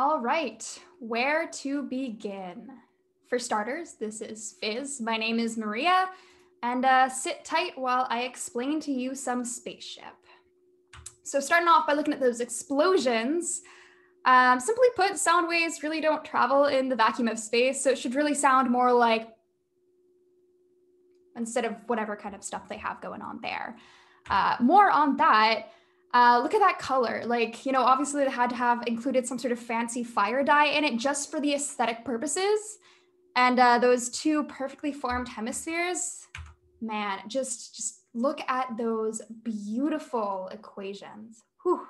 All right, where to begin? For starters, this is FIZZ. My name is Maria, and sit tight while I explain to you some spaceship. So starting off by looking at those explosions, simply put, sound waves really don't travel in the vacuum of space, so it should really sound more like instead of whatever kind of stuff they have going on there. More on that, look at that color. Like, obviously they had to have included some sort of fancy fire dye in it just for the aesthetic purposes. And those two perfectly formed hemispheres, man, just look at those beautiful equations. Whew.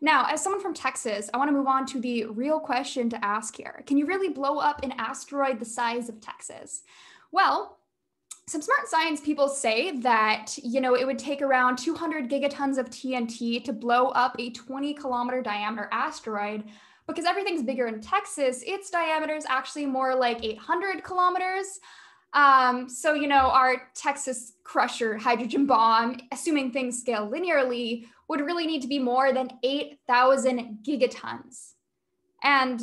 Now, as someone from Texas, I want to move on to the real question to ask here. Can you really blow up an asteroid the size of Texas? Well, some smart science people say that, it would take around 200 gigatons of TNT to blow up a 20-kilometer diameter asteroid. Because everything's bigger in Texas, its diameter is actually more like 800 kilometers. So, our Texas Crusher hydrogen bomb, assuming things scale linearly, would really need to be more than 8,000 gigatons. And,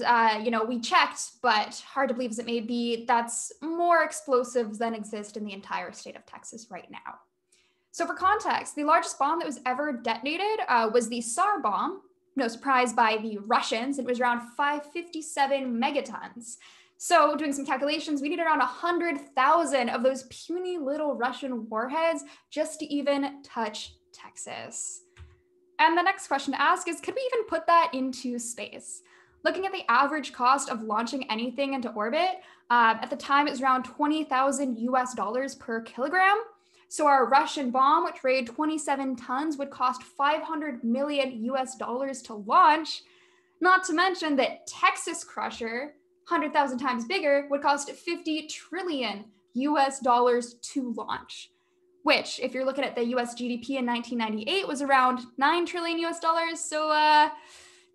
we checked, but hard to believe as it may be, that's more explosives than exist in the entire state of Texas right now. So for context, the largest bomb that was ever detonated was the SAR bomb, no surprise by the Russians. It was around 557 megatons. So doing some calculations, we need around 100,000 of those puny little Russian warheads just to even touch Texas. And the next question to ask is, could we even put that into space? Looking at the average cost of launching anything into orbit, at the time it was around 20,000 US dollars per kilogram. So our Russian bomb, which weighed 27 tons, would cost 500 million US dollars to launch. Not to mention that Texas Crusher, 100,000 times bigger, would cost 50 trillion US dollars to launch, which, if you're looking at the US GDP in 1998, was around 9 trillion US dollars. So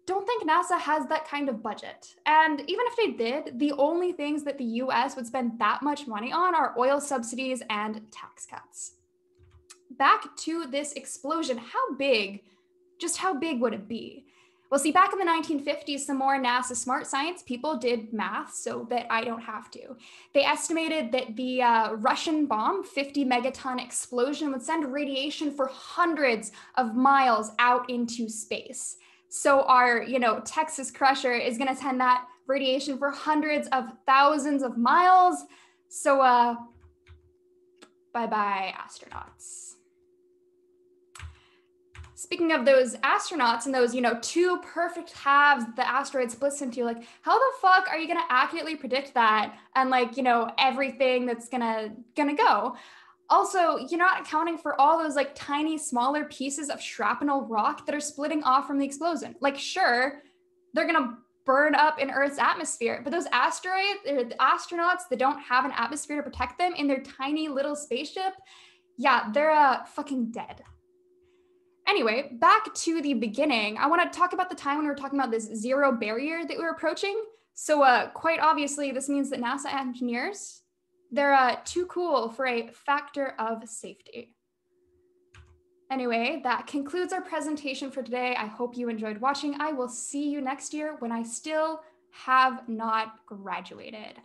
don't think NASA has that kind of budget. And even if they did, the only things that the US would spend that much money on are oil subsidies and tax cuts. Back to this explosion, how big would it be? Well, see, back in the 1950s, some more NASA smart science people did math so that I don't have to. They estimated that the Russian bomb, 50 megaton explosion, would send radiation for hundreds of miles out into space. So our, Texas Crusher is going to send that radiation for hundreds of thousands of miles. So bye-bye, astronauts. Speaking of those astronauts and those, two perfect halves the asteroid splits into, like, how the fuck are you going to accurately predict that? And everything that's gonna go. Also, you're not accounting for all those tiny, smaller pieces of shrapnel rock that are splitting off from the explosion. Sure, they're gonna burn up in Earth's atmosphere, but those asteroids, the astronauts that don't have an atmosphere to protect them in their tiny little spaceship, yeah, they're fucking dead. Anyway, back to the beginning, I want to talk about the time when we were talking about this zero barrier that we were approaching. So quite obviously, this means that NASA engineers, they're too cool for a factor of safety. Anyway, that concludes our presentation for today. I hope you enjoyed watching. I will see you next year when I still have not graduated.